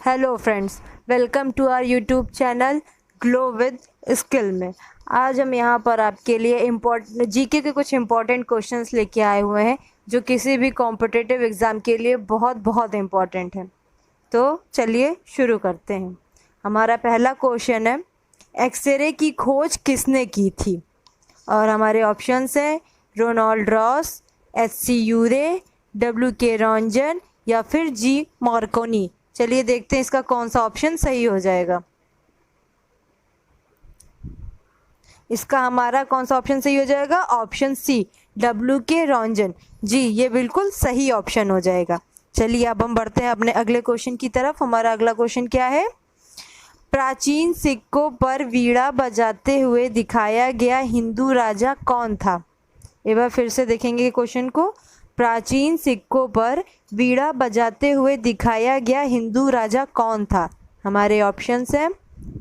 Hello friends, welcome to our YouTube channel glow with skill में। आज हम यहाँ पर आपके लिए जीके के कुछ इम्पोर्टेंट क्वेश्चंस लेके आए हुए हैं जो किसी भी कॉम्पिटिटिव एग्ज़ाम के लिए बहुत बहुत इम्पोर्टेंट है। तो चलिए शुरू करते हैं। हमारा पहला क्वेश्चन है, एक्सरे की खोज किसने की थी? और हमारे ऑप्शंस हैं रोनाल्ड रॉस, एच.सी. यूरे, W.K. रॉन्जन या फिर जी मार्कोनी। चलिए देखते हैं इसका कौन सा ऑप्शन सही हो जाएगा। इसका हमारा कौन सा ऑप्शन सही हो जाएगा? Option C, W.K. रॉन्जन। जी, ये बिल्कुल सही ऑप्शन हो जाएगा। चलिए अब हम बढ़ते हैं अपने अगले क्वेश्चन की तरफ। हमारा अगला क्वेश्चन क्या है? प्राचीन सिक्कों पर वीणा बजाते हुए दिखाया गया हिंदू राजा कौन था? एक बार फिर से देखेंगे क्वेश्चन को। प्राचीन सिक्कों पर वीणा बजाते हुए दिखाया गया हिंदू राजा कौन था? हमारे ऑप्शंस हैं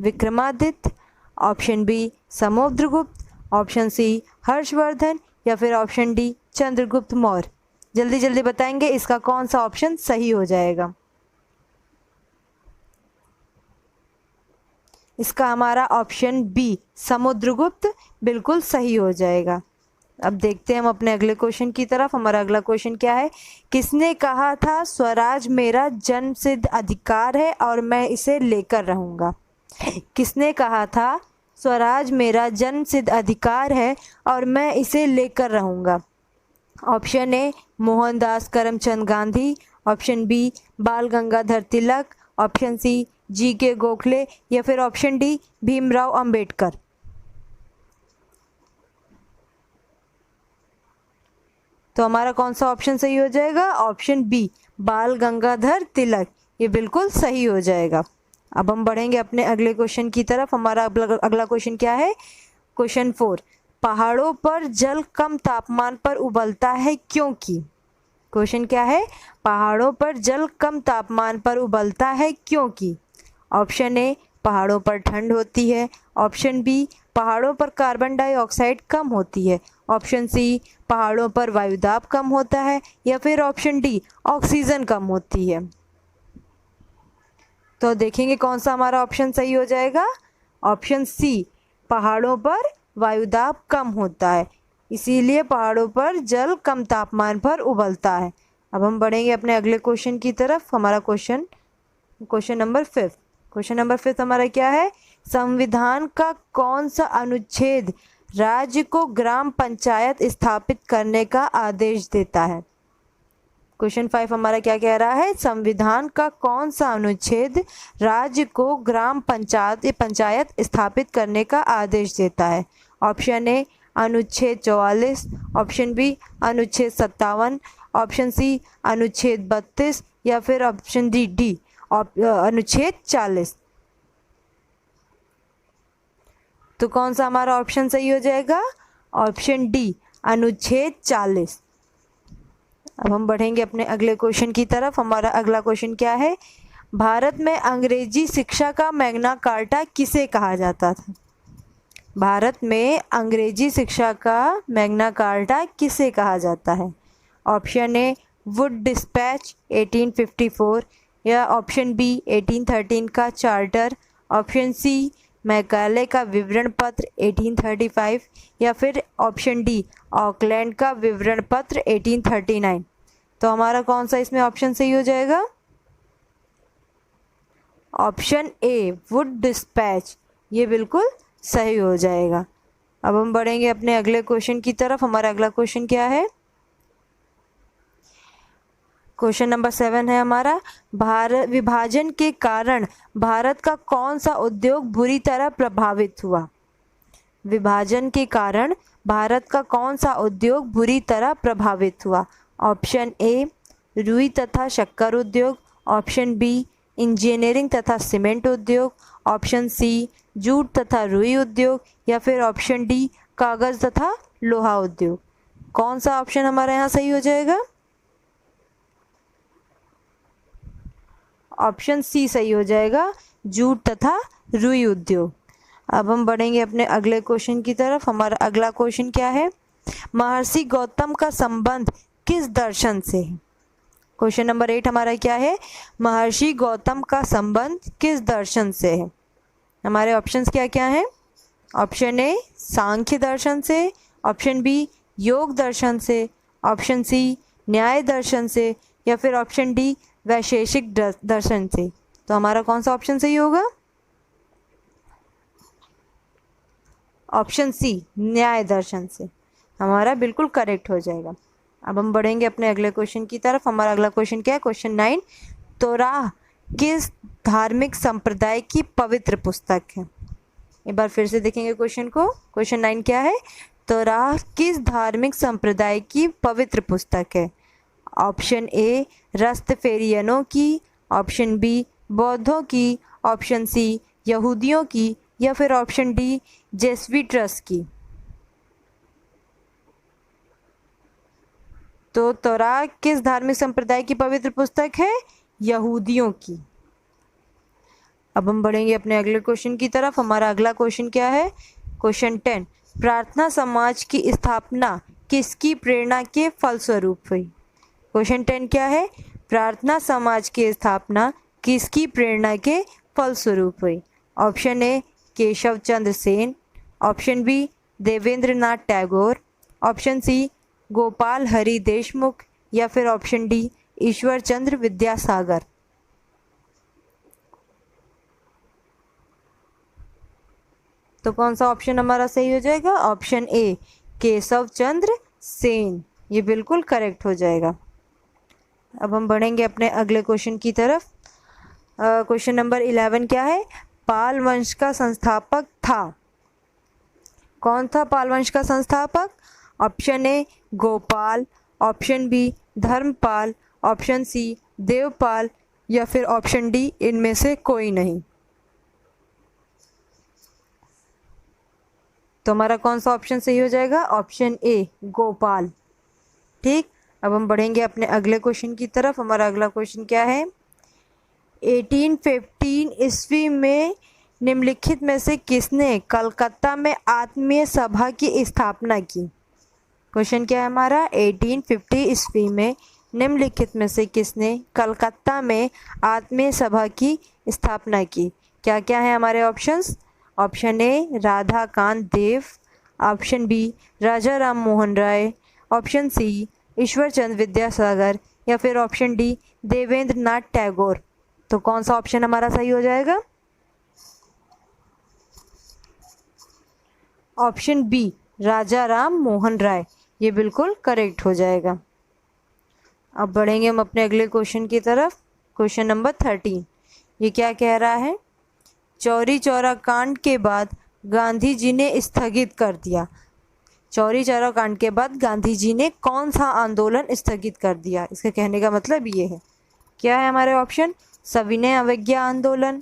Vikramaditya, option B Samudragupta, option C Harshavardhan या फिर ऑप्शन डी चंद्रगुप्त मौर्य। जल्दी जल्दी बताएंगे इसका कौन सा ऑप्शन सही हो जाएगा। इसका हमारा ऑप्शन बी समुद्रगुप्त बिल्कुल सही हो जाएगा। अब देखते हैं हम अपने अगले क्वेश्चन की तरफ। हमारा अगला क्वेश्चन क्या है? किसने कहा था स्वराज मेरा जन्मसिद्ध अधिकार है और मैं इसे लेकर रहूँगा? किसने कहा था स्वराज मेरा जन्मसिद्ध अधिकार है और मैं इसे लेकर रहूँगा? Option A Mohandas Karamchand Gandhi, option B Bal Gangadhar Tilak, option C G K. Gokhale या फिर ऑप्शन डी भीमराव अंबेडकर। तो हमारा कौन सा ऑप्शन सही हो जाएगा? ऑप्शन बी बाल गंगाधर तिलक, ये बिल्कुल सही हो जाएगा। अब हम बढ़ेंगे अपने अगले क्वेश्चन की तरफ। हमारा अगला क्वेश्चन क्या है? क्वेश्चन 4, पहाड़ों पर जल कम तापमान पर उबलता है क्योंकि? क्वेश्चन क्या है? पहाड़ों पर जल कम तापमान पर उबलता है क्योंकि? ऑप्शन ए पहाड़ों पर ठंड होती है, ऑप्शन बी पहाड़ों पर कार्बन डाइऑक्साइड कम होती है, ऑप्शन सी पहाड़ों पर वायुदाब कम होता है या फिर ऑप्शन डी ऑक्सीजन कम होती है। तो देखेंगे कौन सा हमारा ऑप्शन सही हो जाएगा। ऑप्शन सी पहाड़ों पर वायुदाब कम होता है, इसीलिए पहाड़ों पर जल कम तापमान पर उबलता है। अब हम बढ़ेंगे अपने अगले क्वेश्चन की तरफ। हमारा क्वेश्चन नंबर 5। क्वेश्चन नंबर 5 हमारा क्या है? संविधान का कौन सा अनुच्छेद राज्य को ग्राम पंचायत स्थापित करने का आदेश देता है? क्वेश्चन 5 हमारा क्या कह रहा है? संविधान का कौन सा अनुच्छेद राज्य को ग्राम पंचायत स्थापित करने का आदेश देता है? ऑप्शन ए अनुच्छेद 44, ऑप्शन बी अनुच्छेद 57, ऑप्शन सी अनुच्छेद 32 या फिर ऑप्शन डी अनुच्छेद 40। तो कौन सा हमारा ऑप्शन सही हो जाएगा? ऑप्शन डी अनुच्छेद 40। अब हम बढ़ेंगे अपने अगले क्वेश्चन की तरफ। हमारा अगला क्वेश्चन क्या है? भारत में अंग्रेजी शिक्षा का मैग्ना कार्टा किसे कहा जाता था? भारत में अंग्रेजी शिक्षा का मैग्ना कार्टा किसे कहा जाता है? ऑप्शन ए वुड डिस्पैच 1854 या ऑप्शन बी 1813 का चार्टर, ऑप्शन सी मैकाले का विवरण पत्र 1835 या फिर ऑप्शन डी ऑकलैंड का विवरण पत्र 1839। तो हमारा कौन सा इसमें ऑप्शन सही हो जाएगा? ऑप्शन ए वुड डिस्पैच, ये बिल्कुल सही हो जाएगा। अब हम बढ़ेंगे अपने अगले क्वेश्चन की तरफ। हमारा अगला क्वेश्चन क्या है? क्वेश्चन नंबर 7 है हमारा, भारत विभाजन के कारण भारत का कौन सा उद्योग बुरी तरह प्रभावित हुआ? विभाजन के कारण भारत का कौन सा उद्योग बुरी तरह प्रभावित हुआ? ऑप्शन ए रुई तथा शक्कर उद्योग, ऑप्शन बी इंजीनियरिंग तथा सीमेंट उद्योग, ऑप्शन सी जूट तथा रुई उद्योग या फिर ऑप्शन डी कागज तथा लोहा उद्योग। कौन सा ऑप्शन हमारा यहाँ सही हो जाएगा? ऑप्शन सी सही हो जाएगा, जूट तथा रुई उद्योग। अब हम बढ़ेंगे अपने अगले क्वेश्चन की तरफ। हमारा अगला क्वेश्चन क्या है? महर्षि गौतम का संबंध किस दर्शन से है? क्वेश्चन नंबर 8 हमारा क्या है, महर्षि गौतम का संबंध किस दर्शन से है। हमारे ऑप्शंस क्या क्या हैं, ऑप्शन ए सांख्य दर्शन से, ऑप्शन बी योग दर्शन से, ऑप्शन सी न्याय दर्शन से, या फिर ऑप्शन डी वैशेषिक दर्शन से। तो हमारा कौन सा ऑप्शन सही होगा, ऑप्शन सी न्याय दर्शन से हमारा बिल्कुल करेक्ट हो जाएगा। अब हम बढ़ेंगे अपने अगले क्वेश्चन की तरफ। हमारा अगला क्वेश्चन क्या है, क्वेश्चन 9, तोराह किस धार्मिक संप्रदाय की पवित्र पुस्तक है। एक बार फिर से देखेंगे क्वेश्चन को। क्वेश्चन 9 क्या है, तोराह किस धार्मिक संप्रदाय की पवित्र पुस्तक है। ऑप्शन ए रस्तफेरियनों की, ऑप्शन बी बौद्धों की, ऑप्शन सी यहूदियों की, या फिर ऑप्शन डी जेसुइट्स की। तो तोराह किस धार्मिक संप्रदाय की पवित्र पुस्तक है, यहूदियों की। अब हम बढ़ेंगे अपने अगले क्वेश्चन की तरफ। हमारा अगला क्वेश्चन क्या है, क्वेश्चन 10, प्रार्थना समाज की स्थापना किसकी प्रेरणा के फलस्वरूप हुई। क्वेश्चन 10 क्या है, प्रार्थना समाज की स्थापना किसकी प्रेरणा के फलस्वरूप हुई। Option A Keshav Chandra Sen, option B Devendra Nath Tagore, option C Gopal Hari Deshmukh, या फिर ऑप्शन डी ईश्वर चंद्र विद्यासागर। तो कौन सा ऑप्शन हमारा सही हो जाएगा, ऑप्शन ए केशव चंद्र सेन, ये बिल्कुल करेक्ट हो जाएगा। अब हम बढ़ेंगे अपने अगले क्वेश्चन की तरफ। क्वेश्चन नंबर 11 क्या है, पाल वंश का संस्थापक था। कौन था पाल वंश का संस्थापक। Option A Gopal, option B Dharmapal, option C Devpal, या फिर ऑप्शन डी इनमें से कोई नहीं। तो हमारा कौन सा ऑप्शन सही हो जाएगा, ऑप्शन ए गोपाल। ठीक, अब हम बढ़ेंगे अपने अगले क्वेश्चन की तरफ। हमारा अगला क्वेश्चन क्या है, 1815 ईस्वी में निम्नलिखित में से किसने कलकत्ता में आत्मीय सभा की स्थापना की। क्वेश्चन क्या है हमारा, 1850 ईस्वी में निम्नलिखित में से किसने कलकत्ता में आत्मीय सभा की स्थापना की। क्या क्या है हमारे options, option A Radhakanta Deb, option B Raja Ram Mohan Roy, option C Ishwar Chandra Vidyasagar, या फिर ऑप्शन डी देवेंद्र नाथ टैगोर। तो कौन सा ऑप्शन हमारा सही हो जाएगा, ऑप्शन बी राजा राम मोहन राय, ये बिल्कुल करेक्ट हो जाएगा। अब बढ़ेंगे हम अपने अगले क्वेश्चन की तरफ। क्वेश्चन नंबर 13, ये क्या कह रहा है, चौरी चौरा कांड के बाद गांधी जी ने स्थगित कर दिया। चौरी चौरा कांड के बाद गांधी जी ने कौन सा आंदोलन स्थगित कर दिया। इसके कहने का मतलब ये है, क्या है हमारे ऑप्शन, सविनय अवज्ञा आंदोलन,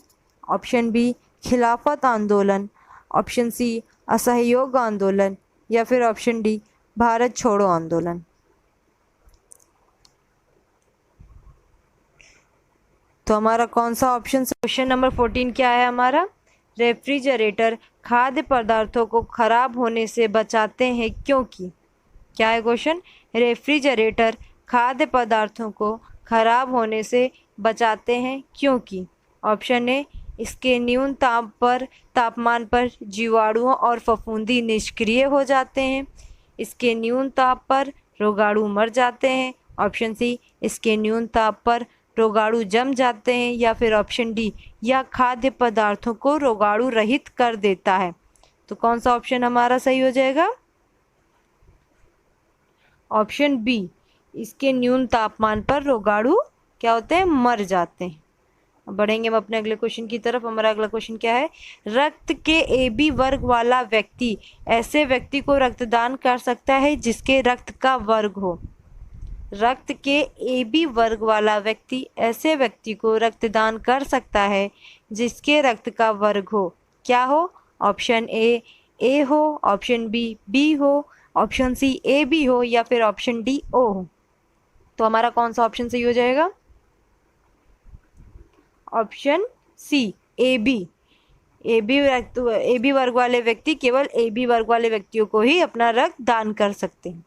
ऑप्शन बी खिलाफत आंदोलन, ऑप्शन सी असहयोग आंदोलन, या फिर ऑप्शन डी भारत छोड़ो आंदोलन। तो हमारा कौन सा ऑप्शन, क्वेश्चन नंबर 14 क्या है हमारा, रेफ्रिजरेटर खाद्य पदार्थों को खराब होने से बचाते हैं क्योंकि। क्या है क्वेश्चन, रेफ्रिजरेटर खाद्य पदार्थों को खराब होने से बचाते हैं क्योंकि। ऑप्शन ए इसके न्यून तापमान पर जीवाणुओं और फफूंदी निष्क्रिय हो जाते हैं, इसके न्यून ताप पर रोगाणु मर जाते हैं, ऑप्शन सी इसके न्यून ताप पर रोगाणु जम जाते हैं, या फिर ऑप्शन डी यह खाद्य पदार्थों को रोगाणु रहित कर देता है। तो कौन सा ऑप्शन हमारा सही हो जाएगा, ऑप्शन बी इसके न्यून तापमान पर रोगाणु क्या होते हैं, मर जाते हैं। अब बढ़ेंगे हम अपने अगले क्वेश्चन की तरफ। हमारा अगला क्वेश्चन क्या है, रक्त के AB वर्ग वाला व्यक्ति ऐसे व्यक्ति को रक्तदान कर सकता है जिसके रक्त का वर्ग हो। रक्त के AB वर्ग वाला व्यक्ति ऐसे व्यक्ति को रक्तदान कर सकता है जिसके रक्त का वर्ग हो। क्या हो, ऑप्शन ए हो, ऑप्शन बी हो, ऑप्शन सी AB हो, या फिर ऑप्शन डी O हो। तो हमारा कौन सा ऑप्शन सही हो जाएगा, ऑप्शन सी AB वर्ग वाले व्यक्ति केवल AB वर्ग वाले व्यक्तियों को ही अपना रक्त दान कर सकते हैं।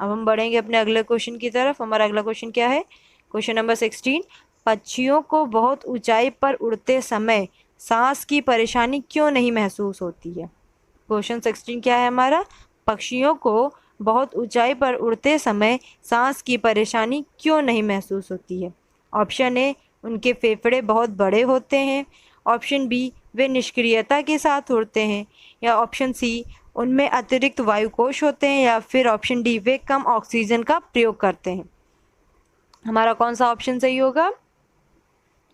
अब हम बढ़ेंगे अपने अगले क्वेश्चन की तरफ। हमारा अगला क्वेश्चन क्या है, क्वेश्चन नंबर 16, पक्षियों को बहुत ऊंचाई पर उड़ते समय सांस की परेशानी क्यों नहीं महसूस होती है? क्वेश्चन 16 क्या है हमारा? पक्षियों को बहुत ऊंचाई पर उड़ते समय सांस की परेशानी क्यों नहीं महसूस होती है? ऑप्शन ए, उनके फेफड़े बहुत बड़े होते हैं। ऑप्शन बी, वे निष्क्रियता के साथ उड़ते हैं। या ऑप्शन सी, उनमें अतिरिक्त वायुकोश होते हैं। या फिर ऑप्शन डी, वे कम ऑक्सीजन का प्रयोग करते हैं। हमारा कौन सा ऑप्शन सही होगा?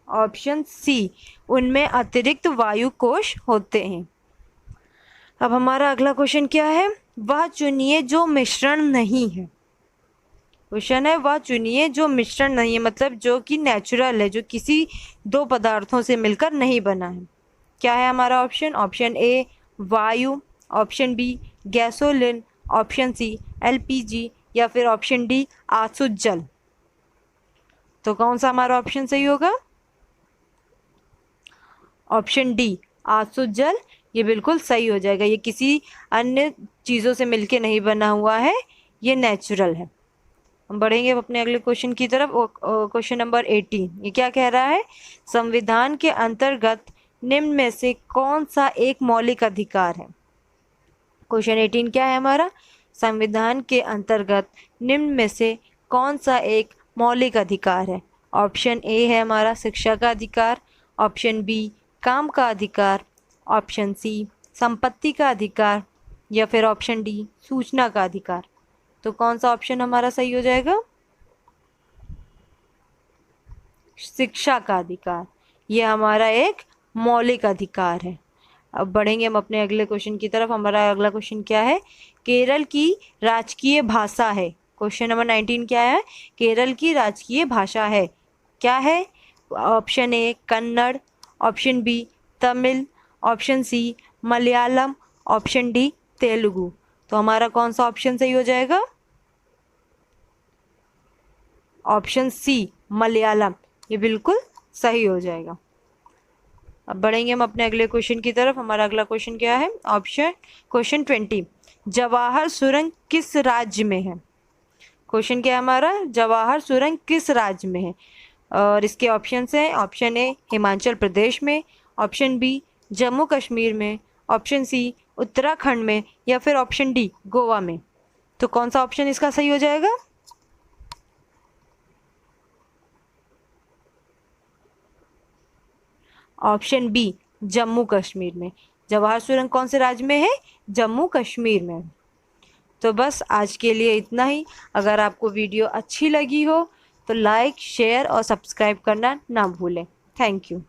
ऑप्शन सी, उनमें अतिरिक्त वायुकोश होते हैं। अब हमारा अगला क्वेश्चन क्या है? वह चुनिए जो मिश्रण नहीं है। क्वेश्चन है, वह चुनिए जो मिश्रण नहीं है, मतलब जो कि नेचुरल है, जो किसी दो पदार्थों से मिलकर नहीं बना है। क्या है हमारा ऑप्शन? ऑप्शन ए वायु, option B gasoline, option C LPG, या फिर ऑप्शन डी आसुत जल। तो कौन सा हमारा ऑप्शन सही होगा? ऑप्शन डी आसुत जल, ये बिल्कुल सही हो जाएगा। ये किसी अन्य चीज़ों से मिलके नहीं बना हुआ है, ये नेचुरल है। हम बढ़ेंगे अब अपने अगले क्वेश्चन की तरफ। क्वेश्चन नंबर 18, ये क्या कह रहा है? संविधान के अंतर्गत निम्न में से कौन सा एक मौलिक अधिकार है? क्वेश्चन 18 क्या है हमारा? संविधान के अंतर्गत निम्न में से कौन सा एक मौलिक अधिकार है? ऑप्शन ए है हमारा शिक्षा का अधिकार, ऑप्शन बी काम का अधिकार, ऑप्शन सी संपत्ति का अधिकार, या फिर ऑप्शन डी सूचना का अधिकार। तो कौन सा ऑप्शन हमारा सही हो जाएगा? शिक्षा का अधिकार, ये हमारा एक मौलिक अधिकार है। अब बढ़ेंगे हम अपने अगले क्वेश्चन की तरफ। हमारा अगला क्वेश्चन क्या है? केरल की राजकीय भाषा है। क्वेश्चन नंबर 19 क्या है? केरल की राजकीय भाषा है, क्या है? Option A Kannada, option B Tamil, option C Malayalam, option D Telugu. तो हमारा कौन सा ऑप्शन सही हो जाएगा? ऑप्शन सी मलयालम, ये बिल्कुल सही हो जाएगा। अब बढ़ेंगे हम अपने अगले क्वेश्चन की तरफ। हमारा अगला क्वेश्चन क्या है? क्वेश्चन 20, जवाहर सुरंग किस राज्य में है? क्वेश्चन क्या है हमारा? जवाहर सुरंग किस राज्य में है? और इसके ऑप्शन हैं, ऑप्शन ए हिमाचल प्रदेश में, ऑप्शन बी जम्मू कश्मीर में, ऑप्शन सी उत्तराखंड में, या फिर ऑप्शन डी गोवा में। तो कौन सा ऑप्शन इसका सही हो जाएगा? ऑप्शन बी जम्मू कश्मीर में। जवाहर सुरंग कौन से राज्य में है? जम्मू कश्मीर में। तो बस आज के लिए इतना ही। अगर आपको वीडियो अच्छी लगी हो तो लाइक, शेयर और सब्सक्राइब करना ना भूलें। Thank you.